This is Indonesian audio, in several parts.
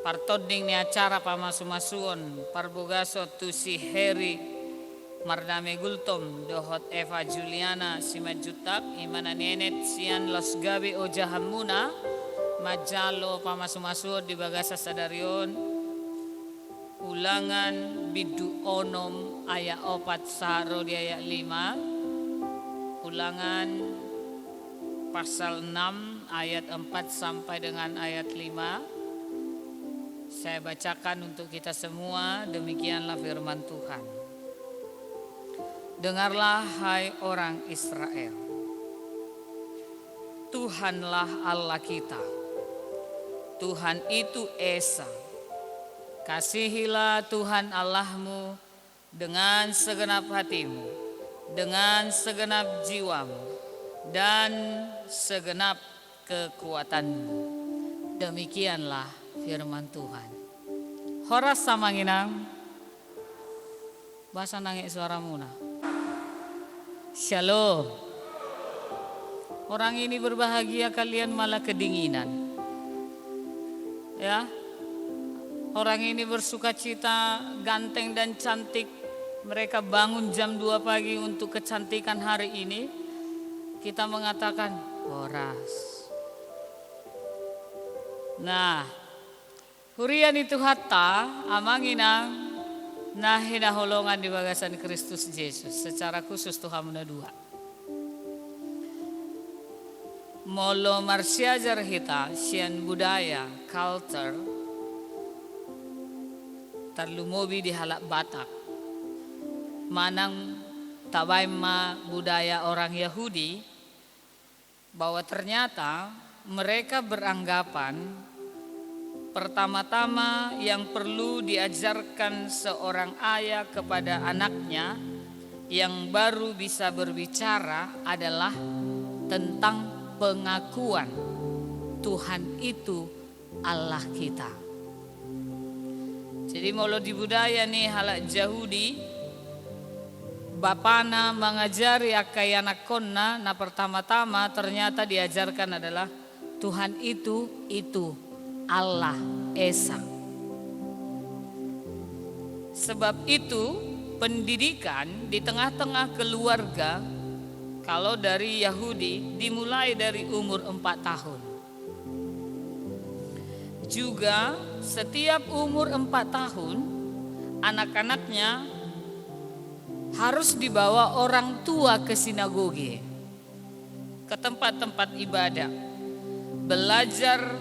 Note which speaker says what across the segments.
Speaker 1: partoding ni acara pamasuon parbogaso tu si Heri Mardame Gultom dohot Eva Juliana Simajutak imana nenet sian los gabe o jahamuna majalo pamasuon di bagasa sadarion ulangan bidu onom ayat 4 saro di ayat 5, ulangan pasal 6 ayat 4 sampai dengan ayat 5. Saya bacakan untuk kita semua, demikianlah firman Tuhan. Dengarlah hai orang Israel, Tuhanlah Allah kita, Tuhan itu Esa. Kasihilah Tuhan Allahmu dengan segenap hatimu, dengan segenap jiwamu, dan segenap kekuatanmu. Demikianlah firman Tuhan. Horas samanginang, bahasa nangis suara muna. Shalom. Orang ini berbahagia, kalian malah kedinginan. Ya. Orang ini bersuka cita, ganteng dan cantik. Mereka bangun jam 2 pagi untuk kecantikan hari ini. Kita mengatakan horas. Nah, hurian itu hatta amanginang nahina holongan di bagasan Kristus Yesus. Secara khusus Tuhan menedua. Molo marsiajar hita sian budaya culture terlumobi di halak Batak. Manang tabaima budaya orang Yahudi bahwa ternyata mereka beranggapan pertama-tama yang perlu diajarkan seorang ayah kepada anaknya yang baru bisa berbicara adalah tentang pengakuan Tuhan itu Allah kita. Jadi molo di budaya nih halak Yahudi, bapana mengajari akai anak konna, nah pertama-tama ternyata diajarkan adalah Tuhan itu Allah Esa. Sebab itu pendidikan di tengah-tengah keluarga kalau dari Yahudi dimulai dari umur 4 tahun. Juga setiap umur 4 tahun anak-anaknya harus dibawa orang tua ke sinagoge, ke tempat-tempat ibadah, belajar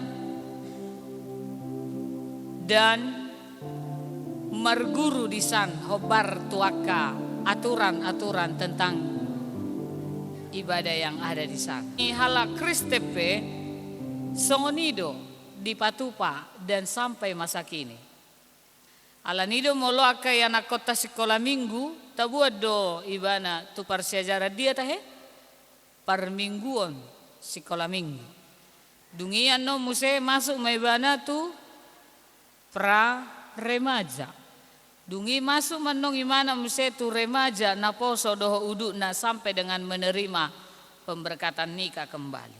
Speaker 1: dan merguru di sana, hobar tuaka, aturan-aturan tentang ibadah yang ada di sana. Ini hala Kristepe, Songonido, di Patupa dan sampai masa kini. Alanido molo akai anak kota sekolah minggu, tabuat do ibana tu parsiajarah dia tahe parmingguon sekolah minggu. Dungian no muse masuk maibana tu pra remaja. Dungi masuk manong imana muse tu remaja na poso doho uduk na sampai dengan menerima pemberkatan nikah kembali.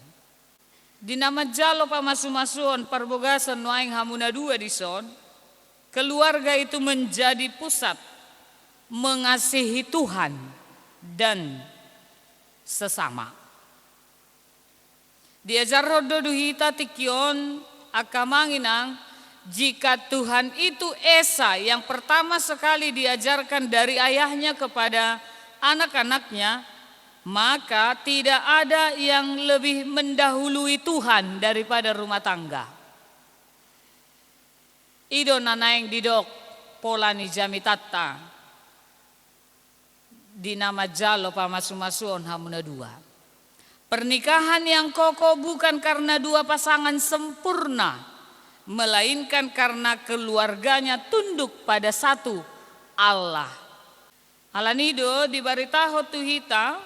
Speaker 1: Di nama jalo pamasu-masuon parbogasan noaing hamuna 2 di son. Keluarga itu menjadi pusat mengasihi Tuhan dan sesama. Diajar rodo duhita tikion akamanginang jika Tuhan itu Esa yang pertama sekali diajarkan dari ayahnya kepada anak-anaknya, maka tidak ada yang lebih mendahului Tuhan daripada rumah tangga. Ido nanaing didok pola ni jamitata di nama jalo pamasu-masuon hamuna 2. Pernikahan yang kokoh bukan karena 2 pasangan sempurna, melainkan karena keluarganya tunduk pada satu Allah. Alanido di baritaho tuhita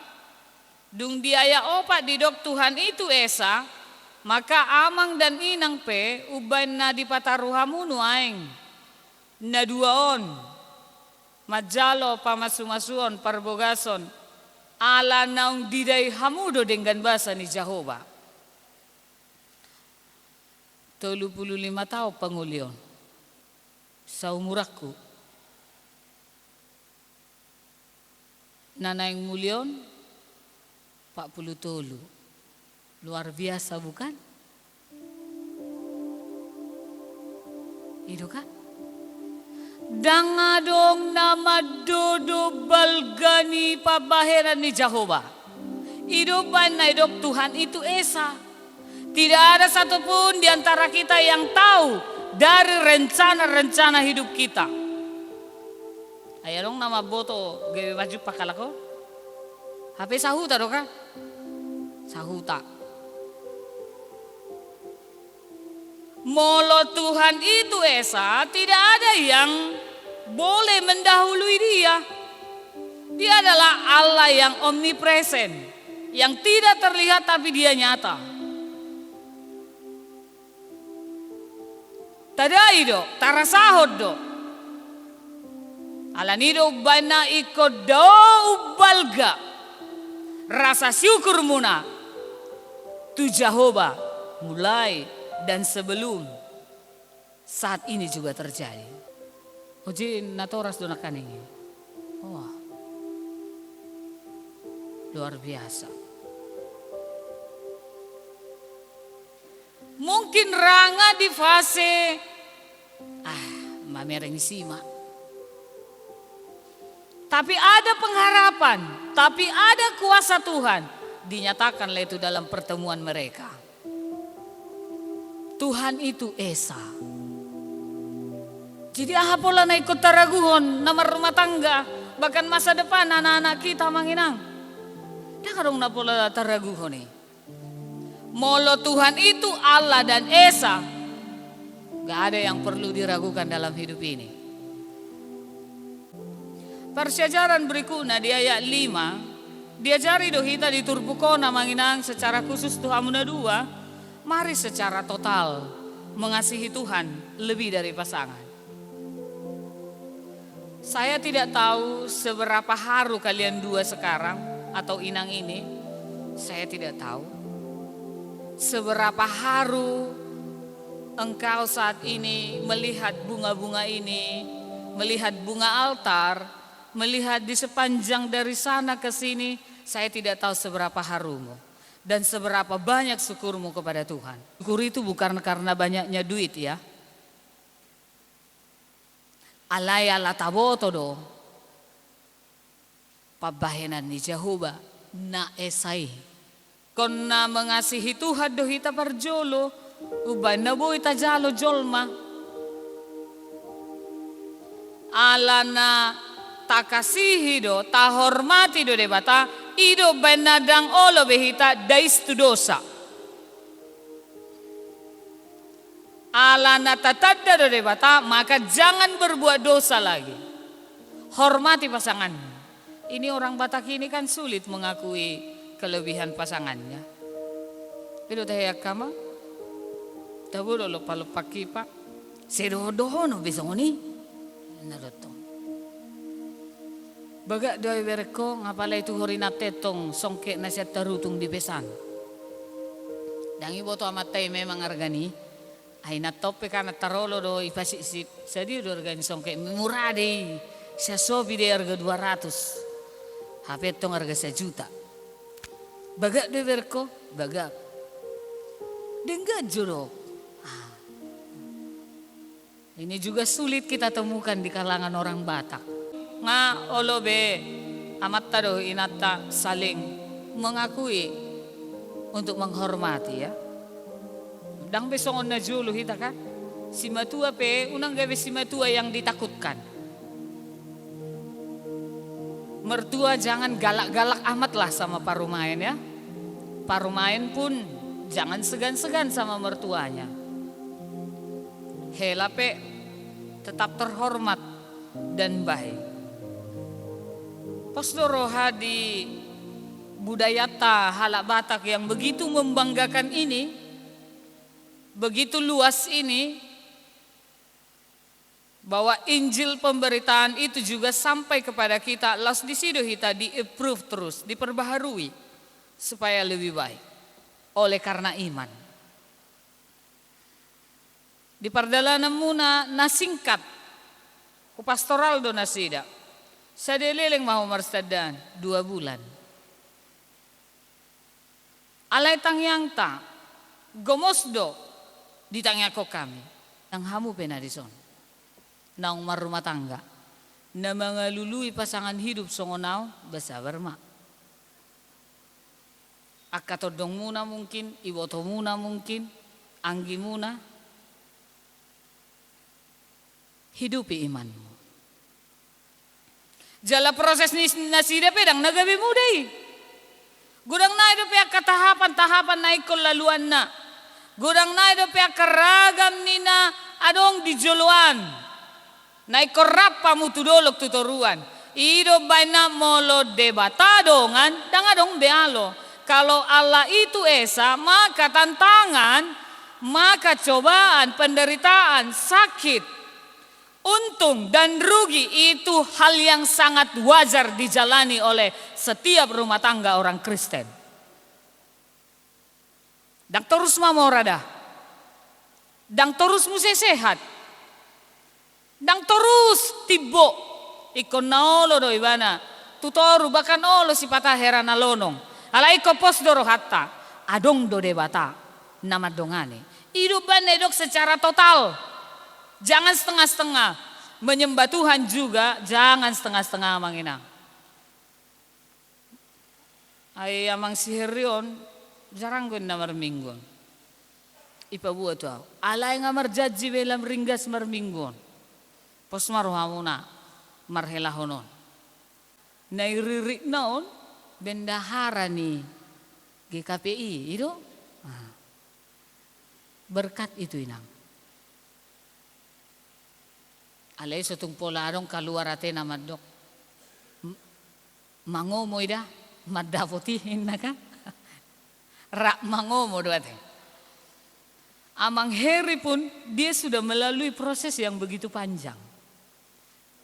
Speaker 1: dung diaya opat didok Tuhan itu Esa. Maka amang dan inang pe ubain na di pataruhamu nuaing na 2 majalo pamasu-masuon parbogason ala naung diday hamudo dengan bahasa ni Jehovah. 35 tahun pengulion. saumuraku. Nana yang mulion 40 tolu. Luar biasa bukan? Itu kan? Dangadong nama dodo balgani pabaheran ni Jehovah. Hidupan na hidup Tuhan itu Esa. Tidak ada satupun di antara kita yang tahu dari rencana-rencana hidup kita. Ayo dong nama boto gawe baju pakalako. HP sahuta dong kan? Sahuta. Molo Tuhan itu Esa, tidak ada yang boleh mendahului dia. Dia adalah Allah yang omnipresent, yang tidak terlihat tapi dia nyata. Tadai do, tarasahod do. Alanido bana iko do ubalga. Rasa syukur muna. Tu Jehovah mulai dan sebelum saat ini juga terjadi. Oji natoras donakan ini. Wah, luar biasa. Mungkin ranga di fase mamereng sima. Tapi ada pengharapan, tapi ada kuasa Tuhan. Dinyatakanlah itu dalam pertemuan mereka. Tuhan itu Esa. Jadi pola na ikut taraguhon nama rumah tangga, bahkan masa depan anak-anak kita manginang. Dah karong na pola taraguhon nih. Molo Tuhan itu Allah dan Esa. Gak ada yang perlu diragukan dalam hidup ini. Persyajaran berikutnya di ayat 5. Diajari do kita di turbukona manginang secara khusus Tuhan muna dua. Mari secara total mengasihi Tuhan lebih dari pasangan. Saya tidak tahu seberapa haru kalian dua sekarang atau inang ini. Saya tidak tahu. Seberapa haru engkau saat ini melihat bunga-bunga ini, melihat bunga altar, melihat di sepanjang dari sana ke sini. Saya tidak tahu seberapa harumu. Dan seberapa banyak syukurmu kepada Tuhan. Syukur itu bukan karena banyaknya duit ya. Alaya lataboto do. Pabahenan ni Jehovah na esai. Kona mengasihi Tuhan do hita parjolo. Ubay na bo ita jalo jolma. Ala na takasihi do, tahormati do debata. Ido benadang olo behita dais tu dosa. Ala natatadda do debata, maka jangan berbuat dosa lagi. Hormati pasangan. Ini orang Batak ini kan sulit mengakui kelebihan pasangannya. Pero tahayak kama, tabulo lo palupaki pa, sedodono besongoni, narotong. Baga doy berko ngapalay tu horina tetong songke na siya tarutung di besan. Dangi boto amatay memang argani. Ay natope ka na tarolo do ipasisip. Sadi do argani songke murade. Siya sobi de arga 200. Hapet tong arga 1 juta. Baga doy berko baga. Dengar juro. Ini juga sulit kita temukan di kalangan orang Batak. Nga olobe amat tado inata saling mengakui untuk menghormati ya. Dang besongon na julu hita ka. Si matua pe unang gawe si matua yang ditakutkan. Mertua jangan galak-galak amat lah sama parumain ya. Parumain pun jangan segan-segan sama mertuanya. Hela pe tetap terhormat dan baik. Pasdoroha di budayata halak Batak yang begitu membanggakan ini, begitu luas ini, bahwa Injil pemberitaan itu juga sampai kepada kita. Las di sido kita di-approve terus, diperbaharui supaya lebih baik oleh karena iman. Di pardalanan muna nasingkat ku pastoral do nasida. Sadeleleng mau marstadan 2 bulan. Alay tangyang ta, gomosdo ditanya ko kami. Nang hamu penadison. Nang marumah tangga. Na mga lului pasangan hidup songonaw, basabar ma. Akatodong muna mungkin, iboto muna mungkin, anggi muna. Hidupi imanmu. Jala proses ni nasida pedang nagabi mudai. Gudang na itu pihak ketahapan-tahapan naik ko laluan na. Gudang na itu pihak keragam nina adong di joluan. Naik korap pamutudolog tutoruan. Ido baina molo debatadongan dang adong bealo. Kalau Allah itu esa maka tantangan, maka cobaan, penderitaan, sakit, untung dan rugi itu hal yang sangat wajar dijalani oleh setiap rumah tangga orang Kristen. Dan terus mau rada. Dan terus mesti sehat. Dan terus tibo. Ikon naolo do ibana. Tutoru bahkan olo si patah herana lonong. Alai ko pos doro hatta. Adong do debata. Nama dongane. Hidup banedok secara total. Jangan setengah-setengah. Menyembah Tuhan juga jangan setengah-setengah manginang. Ay amang sihirion jarang gue namar minggon. Ipa buat tuh. Alay ngamar jaji belam ringgas mar minggon. Pos maruhamuna marhela honon. Nairirik naon bendahara nih GKPI itu. Berkat itu inang. Alay sotong polarong kaluar ate na madok. Mangomo ida, madapotihin na ka. Rak mangomo do ate. Amang Heri pun dia sudah melalui proses yang begitu panjang.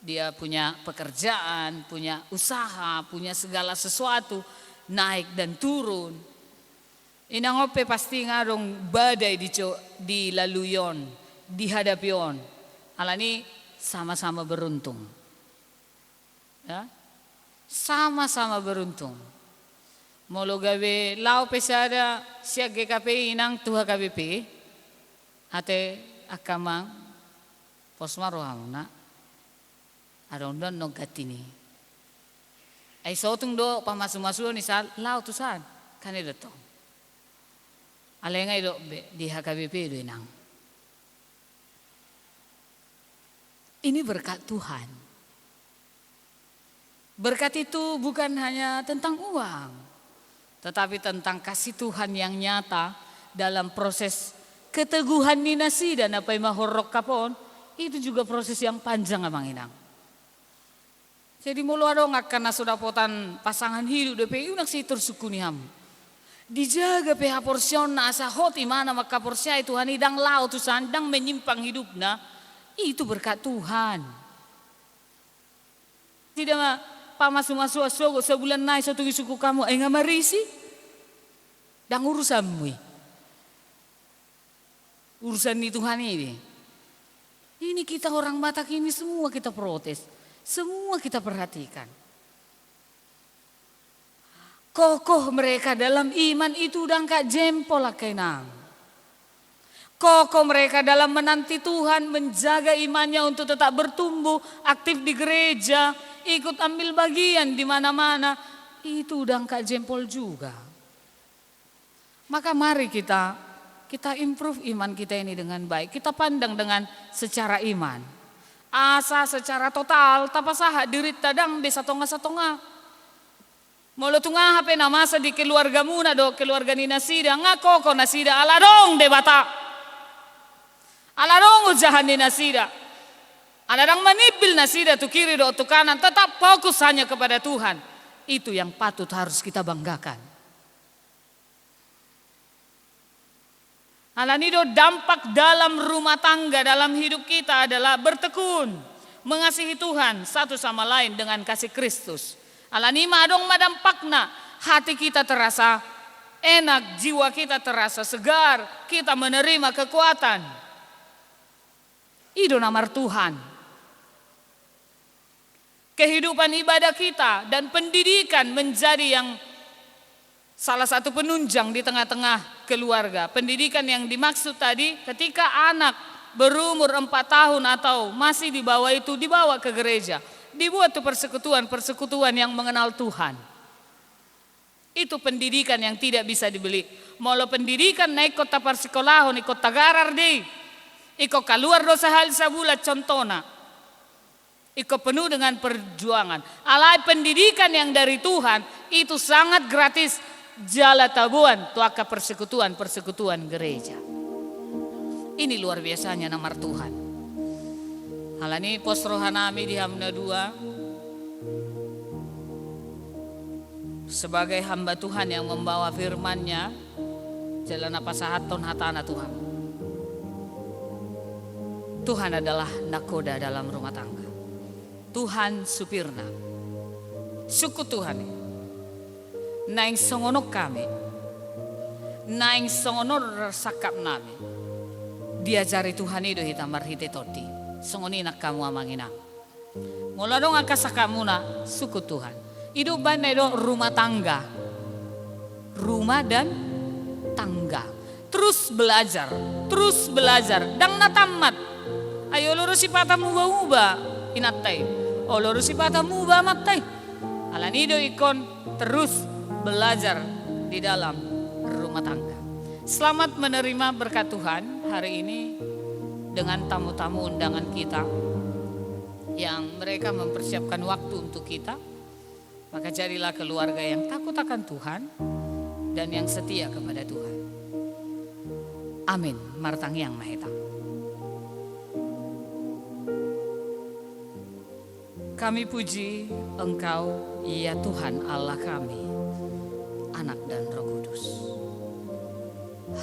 Speaker 1: Dia punya pekerjaan, punya usaha, punya segala sesuatu, naik dan turun. Inang ope pasti ngarong badai di laluyon, dihadapion. Alani sama-sama beruntung. Ya? Sama-sama beruntung. Molo gawe lau pesada siya GKPI inang tuha KBP. Ate akamang posmaro hamuna. Arong don nogatini. Ay sotong do pamasu-masu ni sal lau tusan kaneda to. Alengay do di HKBP do inang. Ini berkat Tuhan. Berkat itu bukan hanya tentang uang, tetapi tentang kasih Tuhan yang nyata dalam proses keteguhan ninasi dan apa yang mahorok kapon. Itu juga proses yang panjang abang inang. Jadi mulu adong karena sudah potan pasangan hidup DPI unak si tersukuni ham. Dijaga pH porsion na asa hoti mana maka porsia itu Tuhan idang lau tu sandang menyimpang hidupna. Itu berkat Tuhan. Tidak mah pamasu-masu asogo sebulan naik satu suku kamu enggak marisi. Dan urusanmu. Urusan ini Tuhan ini. Ini kita orang Batak ini semua kita protes. Semua kita perhatikan. Kokoh mereka dalam iman itu udah gak jempol kenang. Kokoh mereka dalam menanti Tuhan, menjaga imannya untuk tetap bertumbuh, aktif di gereja, ikut ambil bagian di mana-mana. Itu udah angkat jempol juga. Maka mari kita improve iman kita ini dengan baik. Kita pandang dengan secara iman. Asa secara total, tapasaha diri tadang desa tonga-satonga. Molo tunga hape na masa di keluarga muna do, keluarga ni nasida, ngako ko nasida aladong debata. Alarong ujahan ni nasida. Alarang manibil nasida tu kiri do tu kanan. Tetap fokus hanya kepada Tuhan. Itu yang patut harus kita banggakan. Alanido dampak dalam rumah tangga, dalam hidup kita adalah bertekun. Mengasihi Tuhan satu sama lain dengan kasih Kristus. Alani madong madampakna. Hati kita terasa enak, jiwa kita terasa segar. Kita menerima kekuatan. Ido namar Tuhan. kehidupan ibadah kita, dan pendidikan menjadi yang salah satu penunjang di tengah-tengah keluarga. Pendidikan yang dimaksud tadi ketika anak berumur 4 tahun atau masih di bawah itu dibawa ke gereja, dibuat tuh persekutuan yang mengenal Tuhan. Itu pendidikan yang tidak bisa dibeli. Molo pendidikan na ikut tapar sekolahon, ikut tagarar deh, ikut keluar dosa hal sabulat contohnya, ikut penuh dengan perjuangan. Alai pendidikan yang dari Tuhan itu sangat gratis. Jala tabuan tuaka persekutuan gereja. Ini luar biasanya nama Tuhan. Halani pos rohanami di Hamna 2 sebagai hamba Tuhan yang membawa firman-Nya, jalan apa sahaton hatana Tuhan. Tuhan adalah nakoda dalam rumah tangga. Tuhan supirna. Suku Tuhan ini. Naing songonok kami. Naing songonor sakap nami. Diajari Tuhan itu hitam marhite toti. Songoni nak kamu amangina. Mula dong akasakamuna suku Tuhan. Hidup bandai dong rumah tangga. Rumah dan tangga. Terus belajar. Dang natamat. Ayo lurusi patamu ba inatai. Oh lurusi patamu ba matai. Alanido ikon terus belajar di dalam rumah tangga. Selamat menerima berkat Tuhan hari ini dengan tamu-tamu undangan kita yang mereka mempersiapkan waktu untuk kita. Maka jadilah keluarga yang takut akan Tuhan dan yang setia kepada Tuhan. Amin. Martang yang maheta. Kami puji Engkau, ya Tuhan Allah kami, Anak dan Roh Kudus.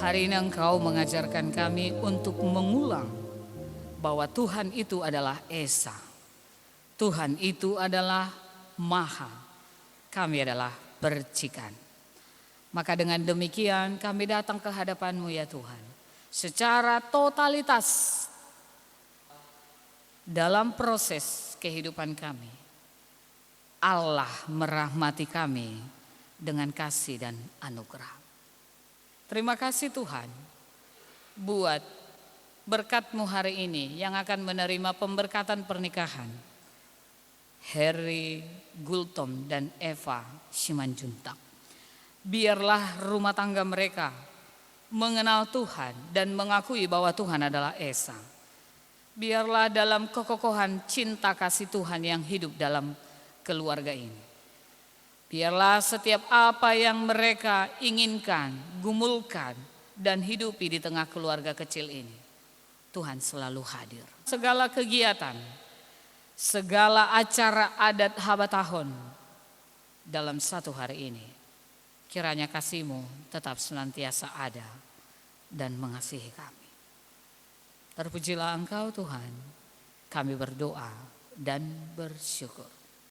Speaker 1: Hari ini Engkau mengajarkan kami untuk mengulang bahwa Tuhan itu adalah Esa. Tuhan itu adalah Maha. Kami adalah percikan. Maka dengan demikian kami datang ke hadapan-Mu ya Tuhan. Secara totalitas dalam proses kehidupan kami, Allah merahmati kami dengan kasih dan anugerah. Terima kasih Tuhan buat berkat-Mu hari ini yang akan menerima pemberkatan pernikahan Harry Gultom dan Eva Simanjuntak. Biarlah rumah tangga mereka mengenal Tuhan dan mengakui bahwa Tuhan adalah Esa. Biarlah dalam kekokohan cinta kasih Tuhan yang hidup dalam keluarga ini. Biarlah setiap apa yang mereka inginkan, gumulkan, dan hidupi di tengah keluarga kecil ini, Tuhan selalu hadir. Segala kegiatan, segala acara adat habatahon dalam satu hari ini, kiranya kasih-Mu tetap senantiasa ada dan mengasihi kami. Terpujilah Engkau Tuhan, kami berdoa dan bersyukur.